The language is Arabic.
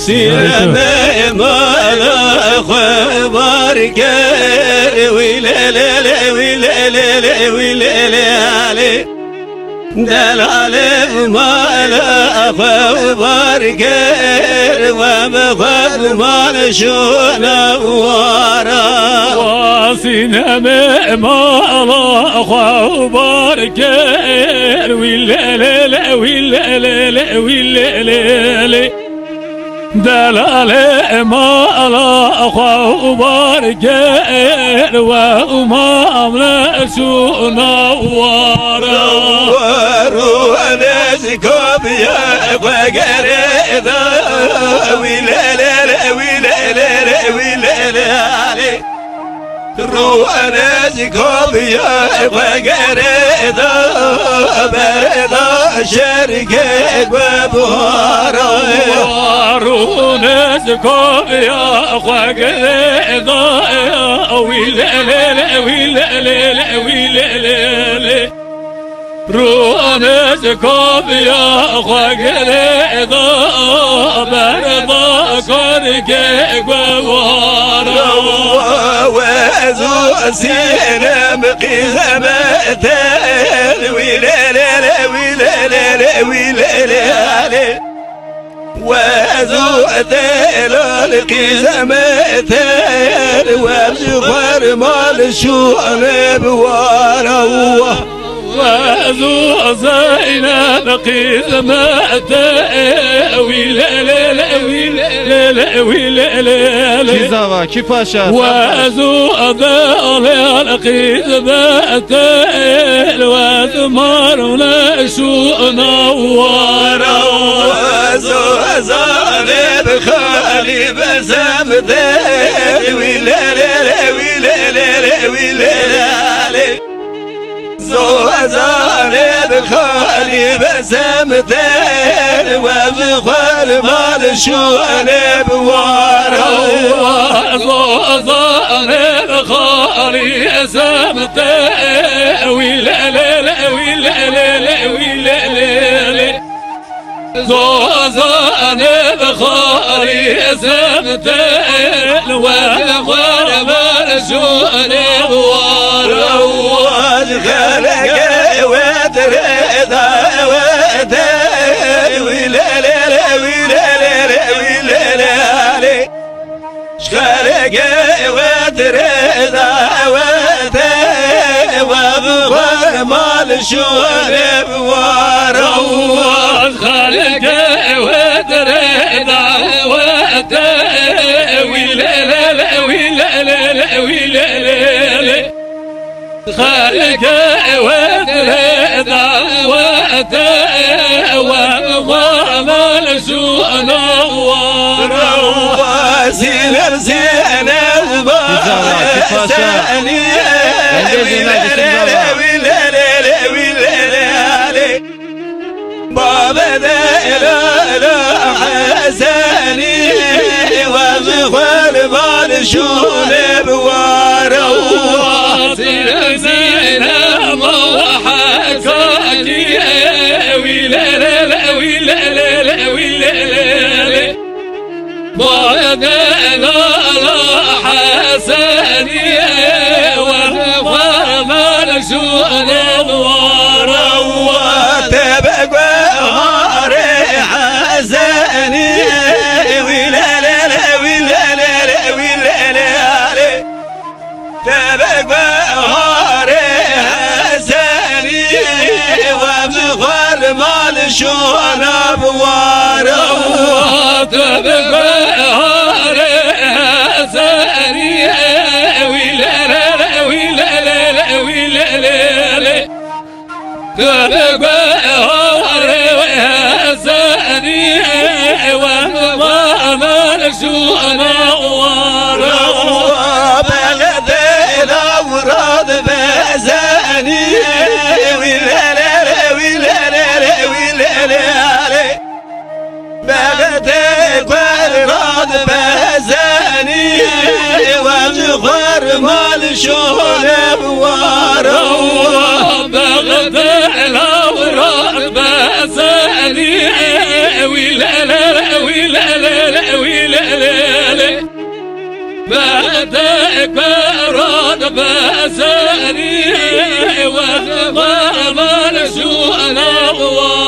سيما مالا خبر كر ويلا لا لا ويلا لا لا ويلا لا دلال مالا خبر كر ومخب مال شونا ورا وسيما مالا خبر كر ويلا لا لا ويلا لا ويلا لا دلال مالا خبر كر وأمام لسونا ورا ونسكب يا فقر ويلا لا لا ويلا لا ويلا لا روحنا زكوب يا فقر برضا شرقك وبهارا روحنا زكوب يا فقر ويلا لا ويلا لا ويلا لا روحنا زكوب يا فقر برضا شرقك وبهارا وزوسينا مقيمتين ويلا لا ويلا لا ويلا لا وزوتين القيمتين وبزغر مال شوال بوارا وزوسينا مقيمتين ويلا لا ويلا لا ويلا لا Kizava, Kipaşa وازو أذال القيمة وثمار ونشو نوارا وازو أذال بخالي بسمتين ويلا لا ويلا لا ويلا لا زو أذال بخالي بسمتين وبخال مال شوالب وارا ظاهر خالي سمتين ويلا لا ويلا لا ويلا لا ظاهر خالي سمتين وبخال مال شوالب وارا خلق وتريد ويلا لا ويلا لا ويلا لا شخرق وتريد وبخار مال شوالب ورا خلق وتريد ويلا لا ويلا لا ويلا لا خلق وتريد وبخار شونا ورا وسيلر زينب باساني ويلا لا بابا لا حساني وبخار مال شونا ورا وسيلر زينب وحكاكي ويلا لا ويلا لا بعد لا حسني وفرمان شؤون ورا وتبقى هاري حسني ويلا لا تبقى هاري حسني وبخار مال شؤون ورا تبقى مال شوالب ورا بغد الأوراد بساني ويلا لا ليلي بدأ برد بزاني وغمر شو الأضواء